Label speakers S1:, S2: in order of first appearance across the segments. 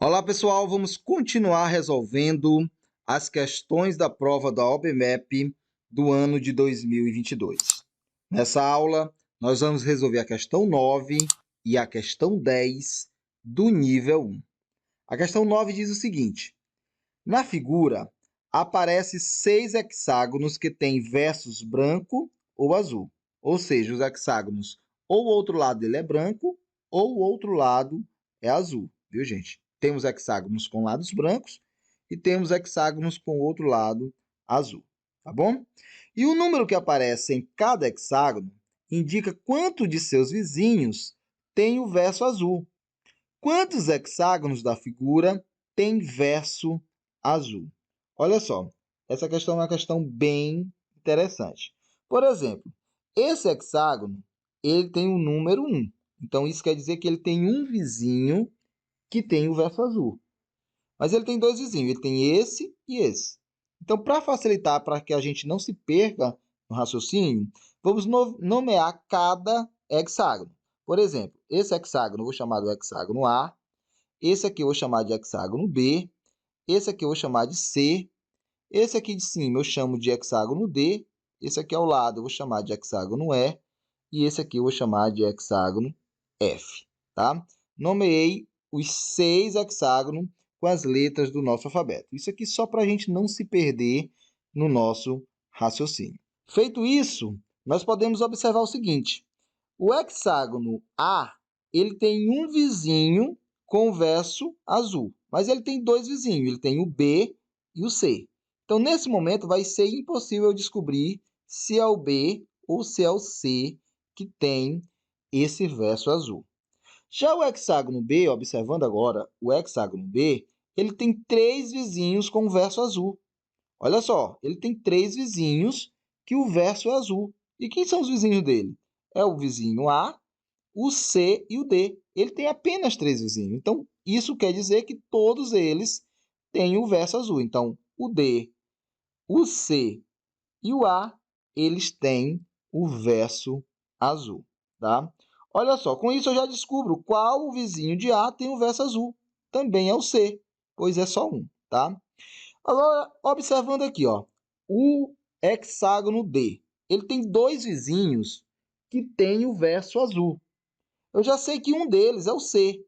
S1: Olá, pessoal, vamos continuar resolvendo as questões da prova da OBMEP do ano de 2022. Nessa aula, nós vamos resolver a questão 9 e a questão 10 do nível 1. A questão 9 diz o seguinte: na figura, aparecem 6 hexágonos que têm versos branco ou azul. Ou seja, os hexágonos, ou o outro lado dele é branco, ou o outro lado é azul, viu, gente? Temos hexágonos com lados brancos e temos hexágonos com outro lado azul, tá bom? E o número que aparece em cada hexágono indica quanto de seus vizinhos tem o verso azul. Quantos hexágonos da figura tem verso azul? Olha só, essa questão é uma questão bem interessante. Por exemplo, esse hexágono ele tem o número 1. Então, isso quer dizer que ele tem um vizinho que tem o verso azul. Mas ele tem dois vizinhos, ele tem esse e esse. Então, para facilitar, para que a gente não se perca no raciocínio, vamos nomear cada hexágono. Por exemplo, esse hexágono eu vou chamar de hexágono A, esse aqui eu vou chamar de hexágono B, esse aqui eu vou chamar de C, esse aqui de cima eu chamo de hexágono D, esse aqui ao lado eu vou chamar de hexágono E, e esse aqui eu vou chamar de hexágono F, tá? Nomeei os 6 hexágonos com as letras do nosso alfabeto. Isso aqui só para a gente não se perder no nosso raciocínio. Feito isso, nós podemos observar o seguinte: o hexágono A ele tem um vizinho com verso azul, mas ele tem dois vizinhos, ele tem o B e o C. Então, nesse momento, vai ser impossível descobrir se é o B ou se é o C que tem esse verso azul. Já o hexágono B, observando agora o hexágono B, ele tem 3 vizinhos com verso azul. Olha só, ele tem 3 vizinhos que o verso é azul. E quem são os vizinhos dele? É o vizinho A, o C e o D. Ele tem apenas 3 vizinhos. Então, isso quer dizer que todos eles têm o verso azul. Então, o D, o C e o A, eles têm o verso azul, tá? Olha só, com isso eu já descubro qual o vizinho de A tem o verso azul. Também é o C, pois é só um, tá? Agora, observando aqui, ó, o hexágono D, ele tem 2 vizinhos que têm o verso azul. Eu já sei que um deles é o C,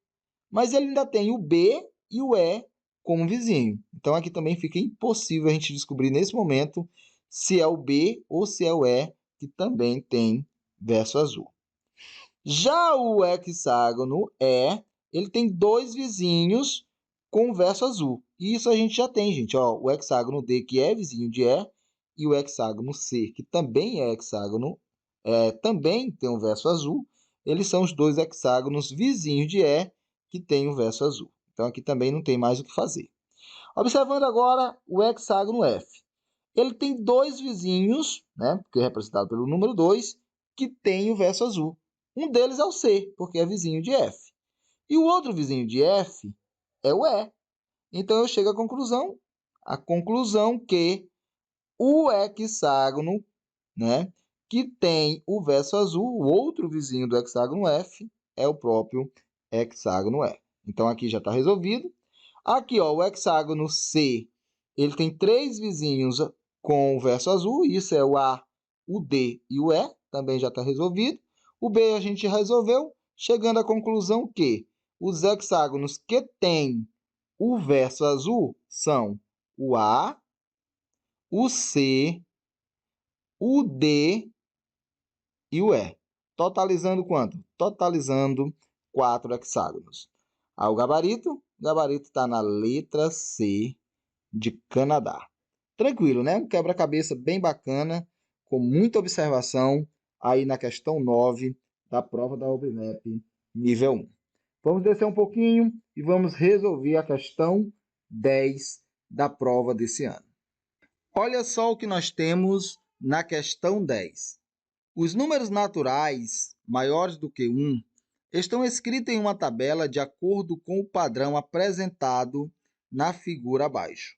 S1: mas ele ainda tem o B e o E como vizinho. Então, aqui também fica impossível a gente descobrir nesse momento se é o B ou se é o E que também tem verso azul. Já o hexágono E, ele tem 2 vizinhos com verso azul. E isso a gente já tem, gente. Ó, o hexágono D, que é vizinho de E, e o hexágono C, que também é hexágono, também tem um verso azul. Eles são os 2 hexágonos vizinhos de E, que tem o verso azul. Então, aqui também não tem mais o que fazer. Observando agora o hexágono F. Ele tem 2 vizinhos, né, que é representado pelo número 2, que tem o verso azul. Um deles é o C, porque é vizinho de F. E o outro vizinho de F é o E. Então, eu chego à conclusão que o hexágono, né, que tem o verso azul, o outro vizinho do hexágono F, é o próprio hexágono E. Então, aqui já está resolvido. Aqui, ó, o hexágono C, ele tem 3 vizinhos com o verso azul, isso é o A, o D e o E, também já está resolvido. O B a gente resolveu, chegando à conclusão que os hexágonos que têm o verso azul são o A, o C, o D e o E. Totalizando quanto? Totalizando 4 hexágonos. O gabarito está na letra C de Canadá. Tranquilo, né? Um quebra-cabeça bem bacana, com muita observação aí na questão 9 da prova da OBMEP nível 1. Vamos descer um pouquinho e vamos resolver a questão 10 da prova desse ano. Olha só o que nós temos na questão 10. Os números naturais maiores do que 1 estão escritos em uma tabela de acordo com o padrão apresentado na figura abaixo.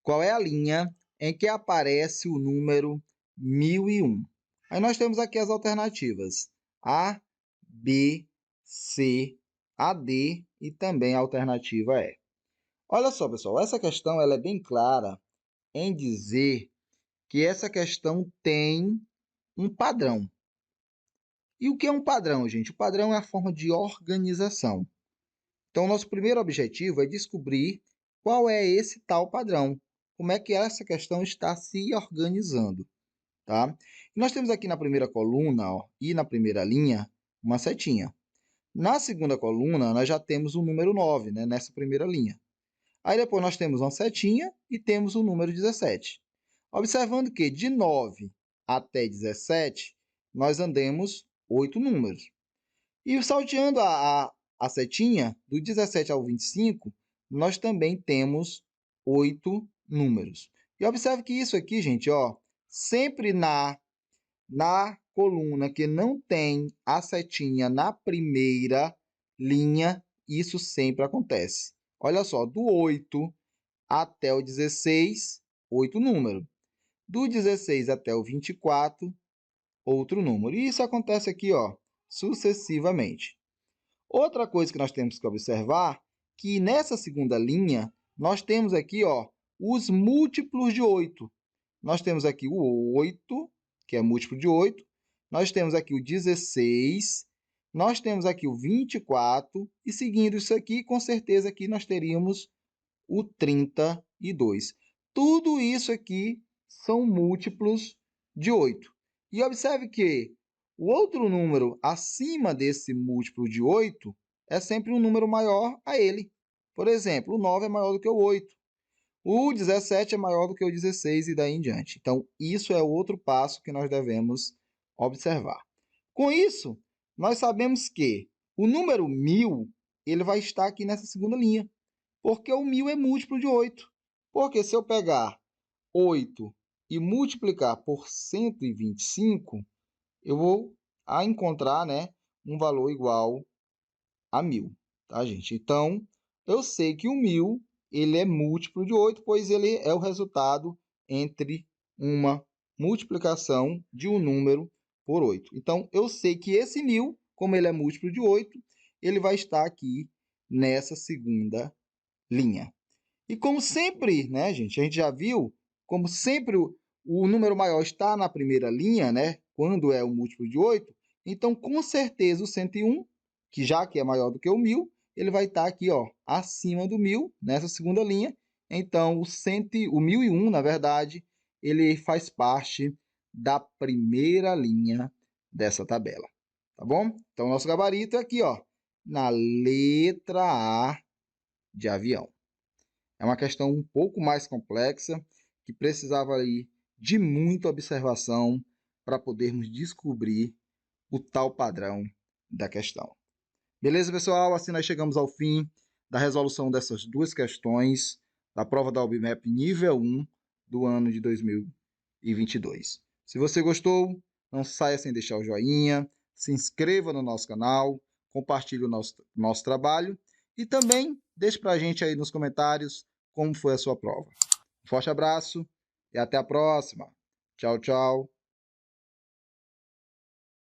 S1: Qual é a linha em que aparece o número 1001? Aí nós temos aqui as alternativas: A, B, C, a D e também a alternativa E. Olha só, pessoal, essa questão ela é bem clara em dizer que essa questão tem um padrão. E o que é um padrão, gente? O padrão é a forma de organização. Então, nosso primeiro objetivo é descobrir qual é esse tal padrão. Como é que essa questão está se organizando, tá? E nós temos aqui na primeira coluna, ó, e na primeira linha uma setinha. Na segunda coluna, nós já temos o número 9, né, nessa primeira linha. Aí depois nós temos uma setinha e temos o número 17. Observando que de 9 até 17, nós andemos 8 números. E salteando a setinha, do 17 ao 25, nós também temos 8 números. E observe que isso aqui, gente, ó, sempre na coluna que não tem a setinha na primeira linha, isso sempre acontece. Olha só, do 8 até o 16, 8 números. Do 16 até o 24, outro número. E isso acontece aqui, ó, sucessivamente. Outra coisa que nós temos que observar, que nessa segunda linha, nós temos aqui, ó, os múltiplos de 8. Nós temos aqui o 8, que é múltiplo de 8. Nós temos aqui o 16. Nós temos aqui o 24. E seguindo isso aqui, com certeza aqui nós teríamos o 32. Tudo isso aqui são múltiplos de 8. E observe que o outro número acima desse múltiplo de 8 é sempre um número maior a ele. Por exemplo, o 9 é maior do que o 8. O 17 é maior do que o 16 e daí em diante. Então, isso é outro passo que nós devemos observar. Com isso, nós sabemos que o número 1000 ele vai estar aqui nessa segunda linha, porque o 1000 é múltiplo de 8. Porque se eu pegar 8 e multiplicar por 125, eu vou encontrar, né, um valor igual a 1000, tá, gente? Então, eu sei que o 1000 ele é múltiplo de 8, pois ele é o resultado entre uma multiplicação de um número por 8. Então, eu sei que esse 1000, como ele é múltiplo de 8, ele vai estar aqui nessa segunda linha. E como sempre, né, gente, a gente já viu, como sempre o número maior está na primeira linha, né, quando é o múltiplo de 8, então com certeza o 101, que já que é maior do que o 1000, ele vai estar aqui, ó, acima do 1000, nessa segunda linha. Então o 1001, na verdade, ele faz parte da primeira linha dessa tabela, tá bom? Então nosso gabarito é aqui, ó, na letra A de avião. É uma questão um pouco mais complexa, que precisava aí de muita observação para podermos descobrir o tal padrão da questão. Beleza, pessoal? Assim nós chegamos ao fim da resolução dessas duas questões da prova da OBMEP nível 1 do ano de 2022. Se você gostou, não saia sem deixar o joinha, se inscreva no nosso canal, compartilhe o nosso trabalho e também deixe para a gente aí nos comentários como foi a sua prova. Um forte abraço e até a próxima. Tchau, tchau.